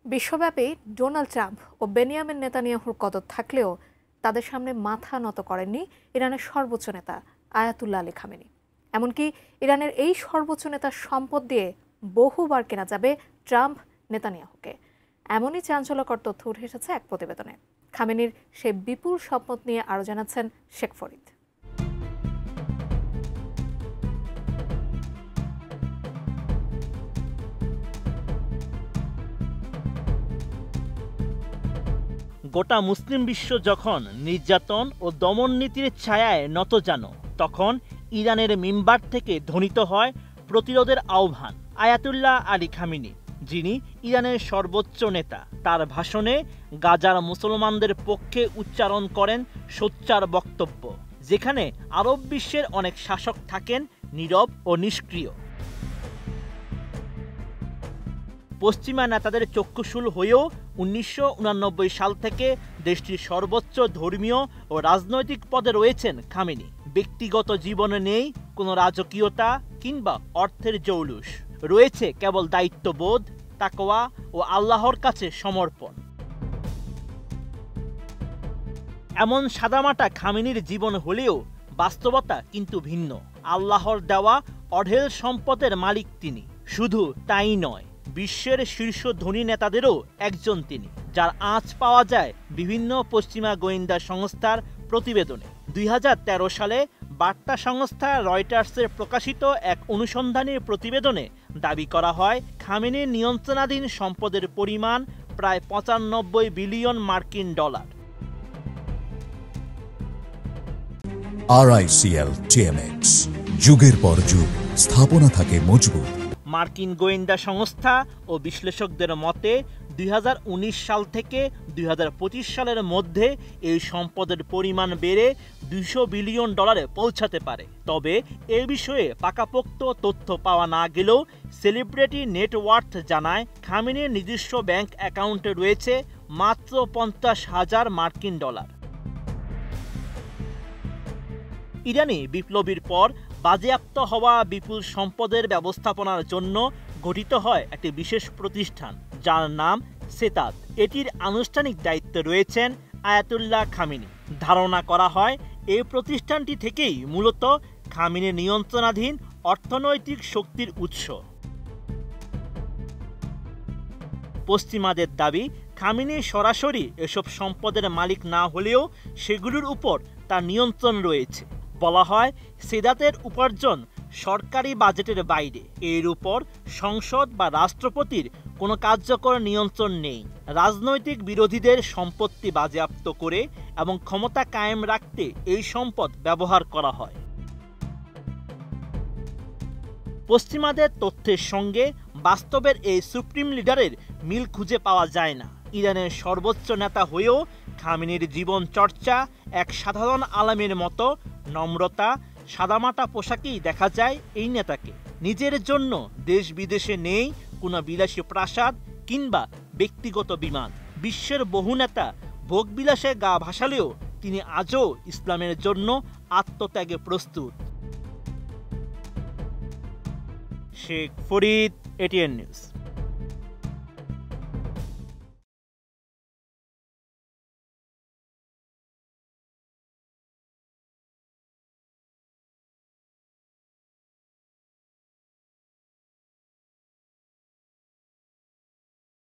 বিশ্বব্যাপী Donald Trump ও Benjamin নেতানিয়াহুর কদর থাকলেও তাদের সামনে মাথা নত করেননি ইরানের সর্বোচ্চ নেতা আয়াতুল্লাহ আলী খামেনি। এমনকি ইরানের এই সর্বোচ্চ নেতার সম্পদ দিয়ে বহুবার কেনা যাবে ট্রাম্প নেতানিয়াহুকে। এমনই চাঞ্চল্যকর তথ্য উঠে এসেছে এক প্রতিবেদনে। খামেনির সেই বিপুল সম্পদ নিয়ে আরও জানাচ্ছেন শেখ ফরিদ। গোটা মুসলিম বিশ্ব যখন নির্যাতন ও দমন নীতির ছায়ায় নতজানো, তখন ইরানের মিম্বার থেকে ধ্বনিত হয় প্রতিরোধের আহ্বান। আয়াতুল্লাহ আলী খামেনি, যিনি ইরানের সর্বোচ্চ নেতা, তার ভাষণে গাজার মুসলমানদের পক্ষে উচ্চারণ করেন সোচ্চার বক্তব্য, যেখানে আরব বিশ্বের অনেক শাসক থাকেন নীরব ও নিষ্ক্রিয়। পশ্চিমা নেতাদের চক্ষুশূল হয়েও 1989 সাল থেকে দেশটির সর্বোচ্চ ধর্মীয় ও রাজনৈতিক পদে রয়েছেন খামেনি। ব্যক্তিগত জীবনে নেই কোনো রাজকীয়তা কিংবা অর্থের জৌলুস, রয়েছে কেবল দায়িত্ববোধ, তাকওয়া ও আল্লাহর কাছে সমর্পণ। এমন সাদামাটা খামেনির জীবন হলেও বাস্তবতা কিন্তু ভিন্ন। আল্লাহর দেওয়া অঢেল সম্পদের মালিক তিনি। শুধু তাই নয়, বিশ্বের শীর্ষ ধনী নেতাদেরও একজন তিনি, যার আঁচ পাওয়া যায় বিভিন্ন পশ্চিমা গোয়েন্দা সংস্থার প্রতিবেদনে। 2013 সালে বার্তা সংস্থা রয়টার্সের প্রকাশিত এক অনুসন্ধানী প্রতিবেদনে দাবি করা হয়, খামেনির নিয়ন্ত্রণাধীন সম্পদের পরিমাণ প্রায় 95 বিলিয়ন মার্কিন ডলার। RICL TMX, যুগের পর যুগ স্থাপনা থাকে মজবুত। মার্কিন গোয়েন্দা সংস্থা ও বিশ্লেষকদের মতে 2019 সাল থেকে 2025 সালের মধ্যে এই সম্পদের পরিমাণ বেড়ে 200 বিলিয়ন ডলারে পৌঁছাতে পারে। তবে এ বিষয়ে পাকাপোক্ত তথ্য পাওয়া না গেলেও সেলিব্রিটি নেটওয়ার্থ জানায়, খামেনির নিজস্ব ব্যাংক অ্যাকাউন্টে রয়েছে মাত্র 50,000 মার্কিন ডলার। ইরানি বিপ্লবীর পর বাজেয়াপ্ত হওয়া বিপুল সম্পদের ব্যবস্থাপনার জন্য গঠিত হয় একটি বিশেষ প্রতিষ্ঠান, যার নাম সেতাদ। এটির আনুষ্ঠানিক দায়িত্বে রয়েছেন আয়াতুল্লাহ খামেনি। ধারণা করা হয়, এই প্রতিষ্ঠানটি থেকেই মূলত খামেনির নিয়ন্ত্রণাধীন অর্থনৈতিক শক্তির উৎস। পশ্চিমাদের দাবি, খামেনি সরাসরি এসব সম্পদের মালিক না হলেও সেগুলোর উপর তার নিয়ন্ত্রণ রয়েছে। বলা হয়, সেদাতের উপার্জন সরকারি বাজেটের বাইরে, এর উপর সংসদ বা রাষ্ট্রপতির কোনো কার্যকর নিয়ন্ত্রণ নেই। রাজনৈতিক বিরোধীদের সম্পত্তি বাজেয়াপ্ত করে এবং ক্ষমতা কায়েম রাখতে এই সম্পদ ব্যবহার করা হয়। পশ্চিমাদের তথ্যের সঙ্গে বাস্তবের এই সুপ্রিম লিডারের মিল খুঁজে পাওয়া যায় না। ইরানের সর্বোচ্চ নেতা হয়েও খামেনির জীবন চর্চা এক সাধারণ আলেমের মতো নম্রতা, সাদামাটা পোশাকেই দেখা যায় এই নেতাকে। নিজের জন্য দেশ বিদেশে নেই কোনো বিলাসী প্রাসাদ কিংবা ব্যক্তিগত বিমান। বিশ্বের বহু নেতা ভোগবিলাসে গা ভাসালেও তিনি আজও ইসলামের জন্য আত্মত্যাগে প্রস্তুত। Sheikh Farid, ATN news.